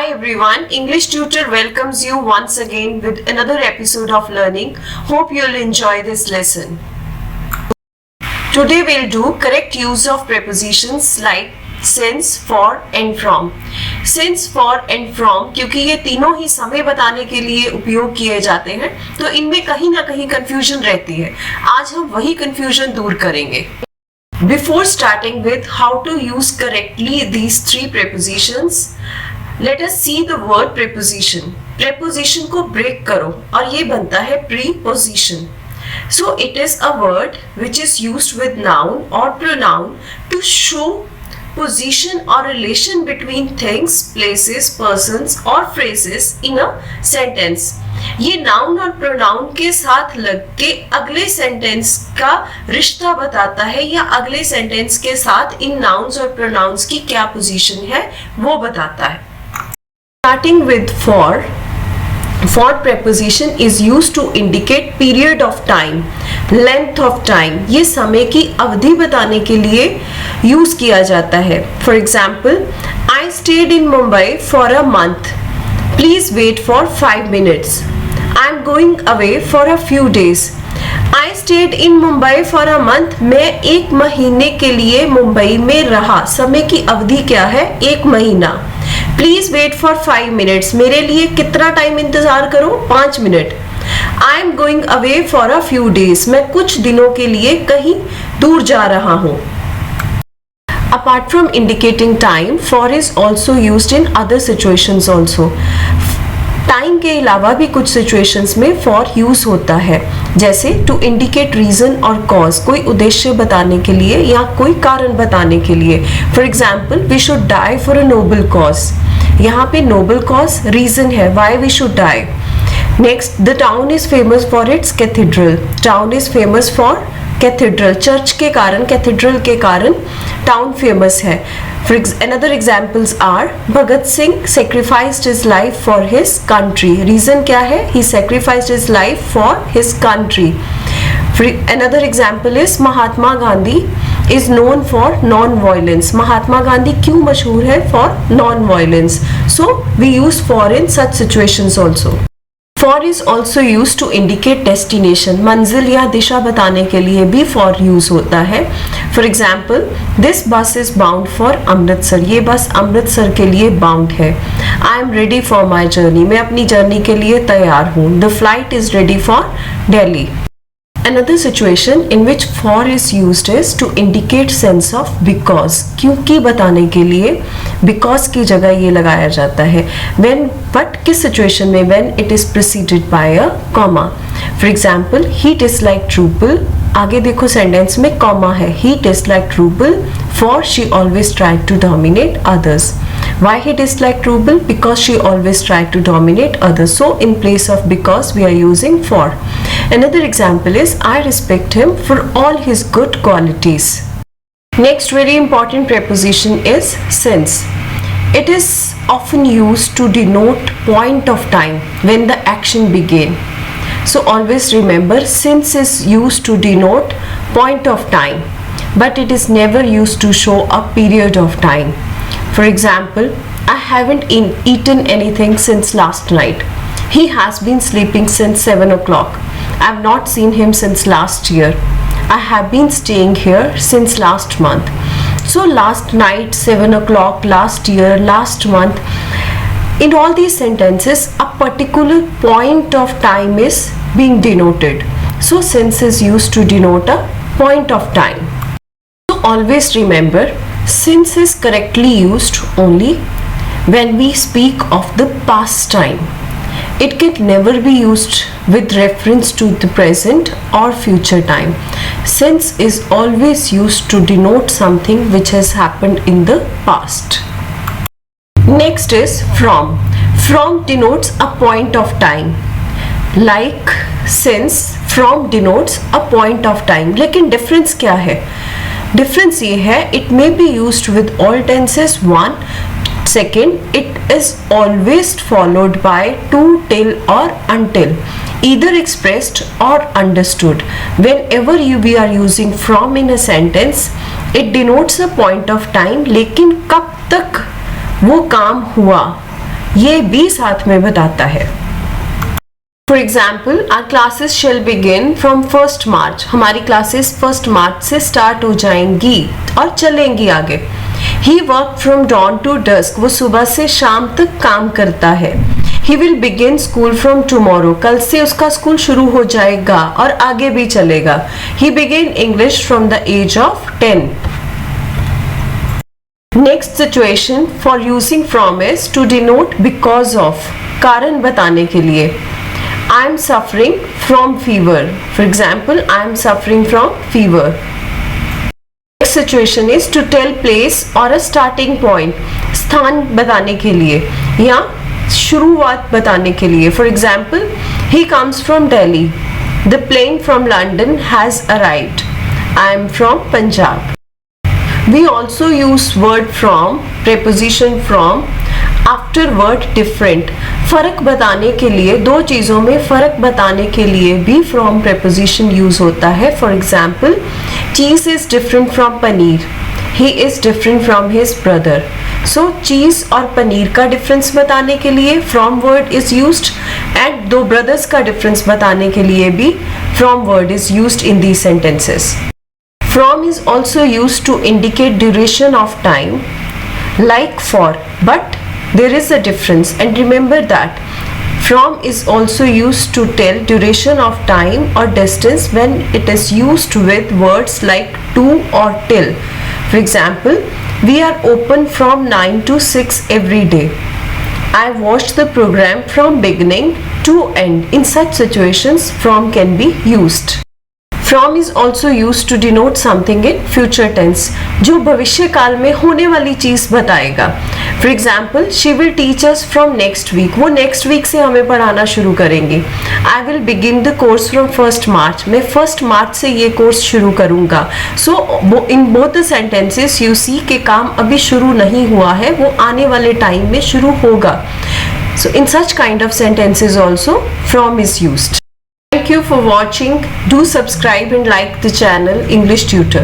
Hi everyone, English Tutor welcomes you once again with another episode of learning. Hope you'll enjoy this lesson. Today we'll do correct use of prepositions like since, for and from. Since, for and from क्योंकि ये तीनों ही समय बताने के लिए उपयोग किए जाते हैं तो इनमें कहीं ना कहीं कंफ्यूजन रहती है. आज हम वही कंफ्यूजन दूर करेंगे. Before starting with how to use correctly these three prepositions, let us see the word preposition. Preposition को break करो और ये बनता है preposition. So it is a word which is used with noun or pronoun to show position or relation between things, places, persons or phrases in a sentence. ये noun और pronoun के साथ लग के अगले सेंटेंस का रिश्ता बताता है या अगले सेंटेंस के साथ इन नाउन्स और प्रोनाउंस की क्या पोजीशन है वो बताता है. Starting with for preposition is used to indicate period of time, length of time. ये समय की अवधि बताने के लिए यूज किया जाता है. For example, I stayed in Mumbai for a month. Please wait for 5 minutes. I am going away for a few days. I stayed in Mumbai for a month. मैं एक महीने के लिए मुंबई में रहा. समय की अवधि क्या है? एक महीना. Please wait for 5 minutes. मेरे लिए कितना टाइम इंतजार करो? 5 minute. I am going away for a few days. मैं कुछ दिनों के लिए कहीं दूर जा रहा हूँ. Apart from indicating time, for is also used in other situations also. Time के अलावा भी कुछ सिचुएशंस में फॉर यूज होता है, जैसे टू इंडिकेट रीजन और कॉज, कोई उद्देश्य बताने के लिए या कोई कारण बताने के लिए. For example, we should die for a noble cause. यहाँ पे नोबल कॉज रीजन है why we should die. Next, the town is famous for its cathedral. Town is famous for cathedral, church के कारण, कैथेड्रल के कारण town famous है. Another examples are Bhagat Singh sacrificed his life for his country. Reason क्या है? He sacrificed his life for his country. Another example is Mahatma Gandhi is known for non-violence. Mahatma Gandhi क्यों मशहूर है? For non-violence. So we use for in such situations also. For is also used to indicate destination. मंजिल या दिशा बताने के लिए भी for use होता है. For example, this bus is bound for Amritsar. ये बस अमृतसर के लिए bound है. I am ready for my journey. मैं अपनी जर्नी के लिए तैयार हूँ. The flight is ready for Delhi. Another situation in which for is used is to indicate sense of because. क्योंकि बताने के लिए because की जगह ये लगाया जाता है. When, but किस situation में? When it is preceded by a comma. For example, he disliked Rupal. आगे देखो सेंटेंस में कॉमा है. He disliked Rupal for she always tried to dominate others. Why he disliked Rupal? Because she always tried to dominate others. So in place of because we are using for. Another example is I respect him for all his good qualities. Next very important preposition is since. It is often used to denote point of time when the action began. So always remember, since is used to denote point of time, but it is never used to show a period of time. For example, I haven't eaten anything since last night. He has been sleeping since 7 o'clock. I have not seen him since last year. I have been staying here since last month. So last night, 7 o'clock, last year, last month. In all these sentences, a particular point of time is being denoted. So since is used to denote a point of time. So always remember, since is correctly used only when we speak of the past time. It can never be used with reference to the present or future time. Since is always used to denote something which has happened in the past. Next is from. From denotes a point of time. Like since, from denotes a point of time. लेकिन difference क्या है? Difference ये है, it may be used with all tenses. One, second, it is always followed by to, till or until, either expressed or understood. Whenever we are using from in a sentence, it denotes a point of time. लेकिन कब तक वो काम हुआ, ये भी साथ में बताता है। For example, our classes shall begin from 1st March. हमारी क्लासेस 1st March से स्टार्ट हो जाएंगी और चलेंगी आगे। He worked from dawn to dusk. वो सुबह से शाम तक काम करता है। He will begin school from tomorrow. कल से उसका स्कूल शुरू हो जाएगा और आगे भी चलेगा। He began English from the age of 10. Next situation for using from is to denote because of. कारण बताने के लिए। I am suffering from fever. For example, I am suffering from fever. Next situation is to tell place or a starting point. स्थान बताने के लिए या शुरुआत बताने के लिए. For example, he comes from Delhi. The plane from London has arrived. I am from Punjab. We also use word from, preposition from, after word different. फर्क बताने के लिए, दो चीजों में फर्क बताने के लिए भी from preposition यूज होता है. For example, cheese is different from paneer. He is different from his brother. So cheese और पनीर का डिफरेंस बताने के लिए from word is used and दो brothers का डिफरेंस बताने के लिए भी from word is used in these sentences. From is also used to indicate duration of time, like for, but there is a difference, and remember that from is also used to tell duration of time or distance when it is used with words like to or till. For example, we are open from 9 to 6 every day. I watched the program from beginning to end. In such situations, from can be used. From is also used to denote something in future tense, जो भविष्य काल में होने वाली चीज बताएगा. For example, she will teach us from next week. वो next week से हमें पढ़ाना शुरू करेंगी. I will begin the course from 1st March. मैं 1st March से ये कोर्स शुरू करूंगा. So in both the sentences you see कि काम अभी शुरू नहीं हुआ है, वो आने वाले टाइम में शुरू होगा. So in such kind of sentences also from is used. Thank you for watching. Do subscribe and like the channel English Tutor.